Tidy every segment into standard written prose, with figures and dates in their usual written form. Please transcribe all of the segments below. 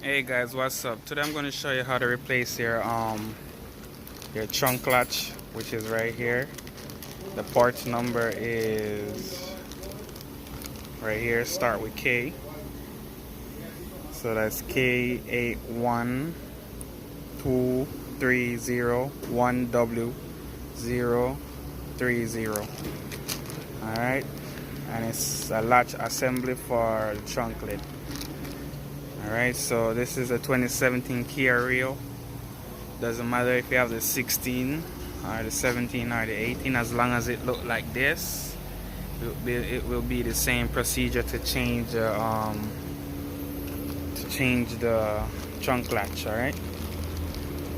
Hey guys, what's up? Today I'm going to show you how to replace your trunk latch, which is right here. The part number is right here. Start with K. So that's K81230-1W030. Alright, and it's a latch assembly for the trunk lid. Alright, so this is a 2017 Kia Rio. Doesn't matter if you have the 16 or the 17 or the 18, as long as it look like this, it will be the same procedure to change the trunk latch. Alright,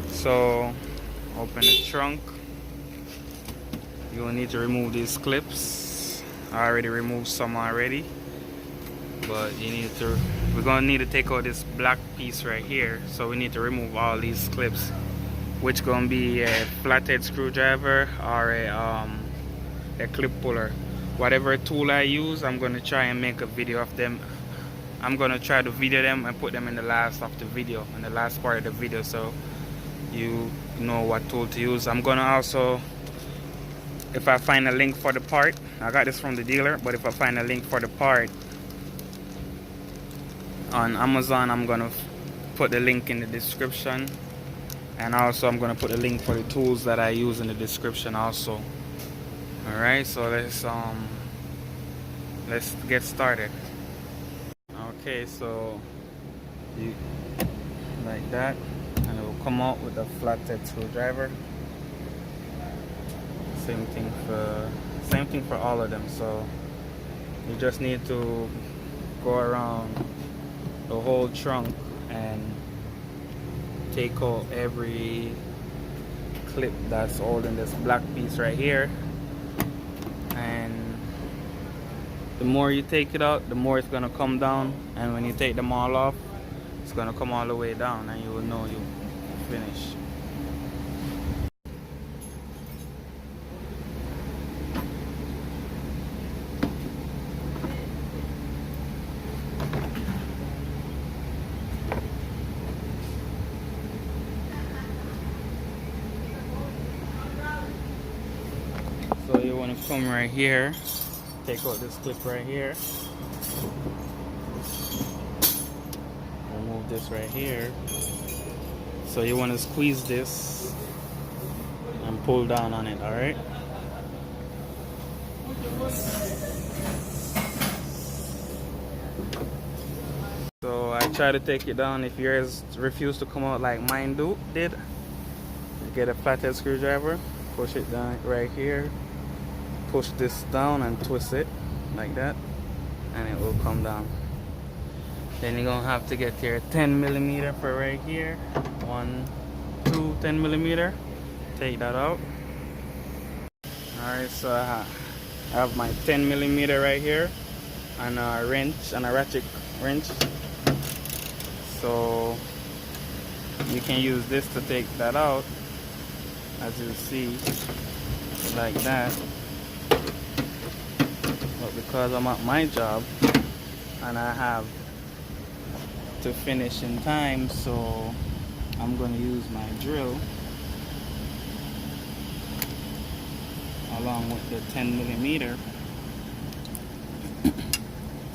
so open the trunk. You will need to remove these clips. I already removed some already, but we're gonna need to take out this black piece right here, so we need to remove all these clips, which gonna be a flathead screwdriver or a clip puller. Whatever tool I use, I'm gonna try and make a video of them. I'm gonna try to video them and put them in the last of the video, in the last part of the video, so you know what tool to use. I'm gonna also, if I find a link for the part, I got this from the dealer, but if I find a link for the part on Amazon, I'm gonna put the link in the description, and also I'm gonna put a link for the tools that I use in the description also. Alright, so let's get started. Okay, so you like that, and it will come out with a flathead screwdriver. Same thing for all of them. So you just need to go around the whole trunk and take out every clip that's holding this black piece right here, and the more you take it out, the more it's gonna come down, and when you take them all off, it's gonna come all the way down, and you will know you finished. So you want to come right here, take out this clip right here, remove this right here. So you want to squeeze this and pull down on it, alright? So I try to take it down. If yours refuse to come out like mine did, get a flathead screwdriver, push it down right here, push this down and twist it like that, and it will come down. Then you're gonna have to get your 10mm for right here. 1, 2, 10mm. Take that out. Alright, so I have my 10mm right here, and a wrench, and a ratchet wrench. So you can use this to take that out, as you see, like that. But because I'm at my job and I have to finish in time, so I'm going to use my drill along with the 10mm.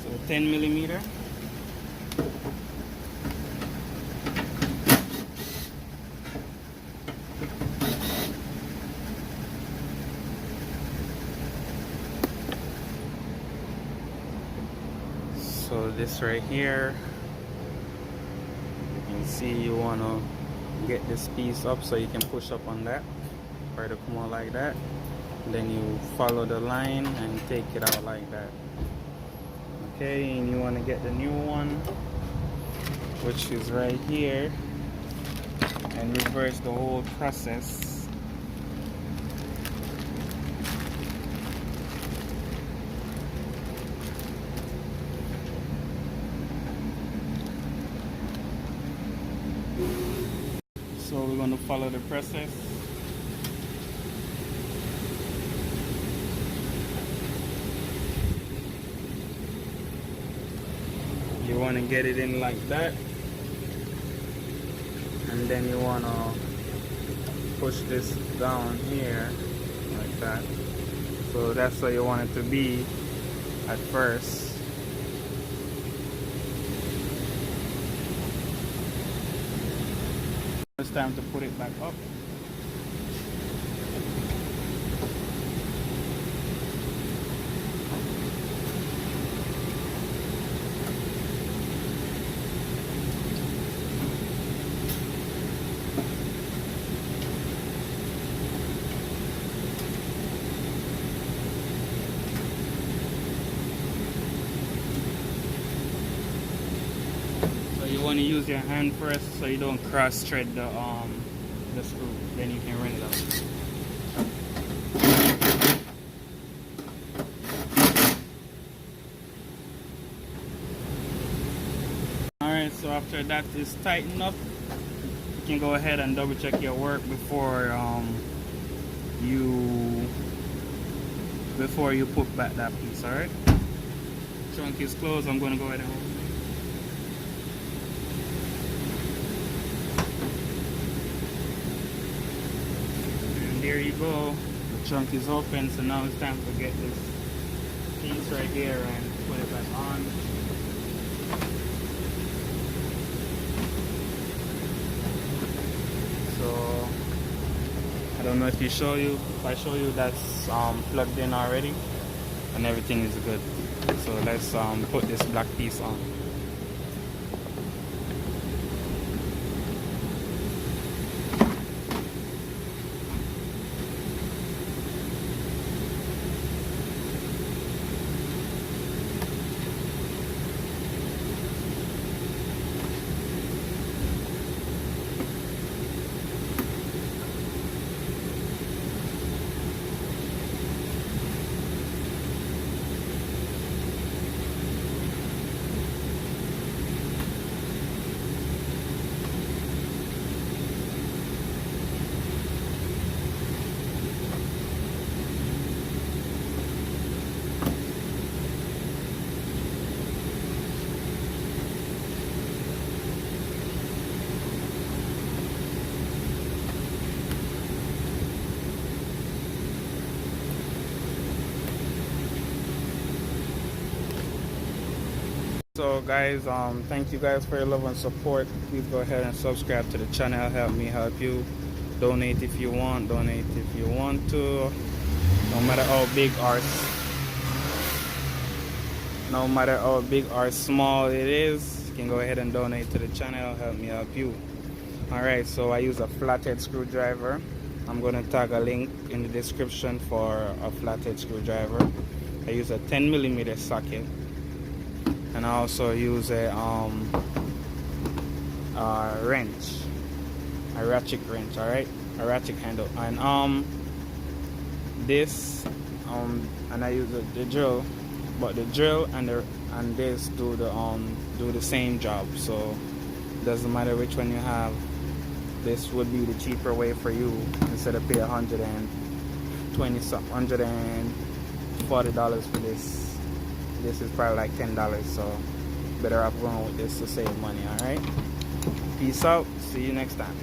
So the 10mm, so this right here, you can see you want to get this piece up so you can push up on that for it to come out like that. Then you follow the line and take it out like that. Okay, and you want to get the new one, which is right here, and reverse the whole process. So we're going to follow the process. You want to get it in like that. and then you want to push this down here like that. So that's what you want it to be at first. It's time to put it back up. You want to use your hand first so you don't cross thread the screw, then you can run it out. Alright, so after that is tightened up, you can go ahead and double check your work before you put back that piece. Alright, trunk is closed. I'm going to go ahead and open it. There you go, the trunk is open. So now it's time to get this piece right here and put it back on. So I don't know if I show you that's plugged in already and everything is good. So let's put this black piece on. So guys, thank you guys for your love and support. Please go ahead and subscribe to the channel. Help me help you. Donate if you want. Donate if you want to. No matter how big or small it is, you can go ahead and donate to the channel. Help me help you. Alright, so I use a flathead screwdriver. I'm going to tag a link in the description for a flathead screwdriver. I use a 10mm socket. And I also use a wrench, a ratchet wrench, alright, a ratchet handle, and this and I use the drill, but the drill and this do the same job. So it doesn't matter which one you have. This would be the cheaper way for you instead of pay $140 for this. This is probably like $10, so better off going with this to save money. Alright, peace out, see you next time.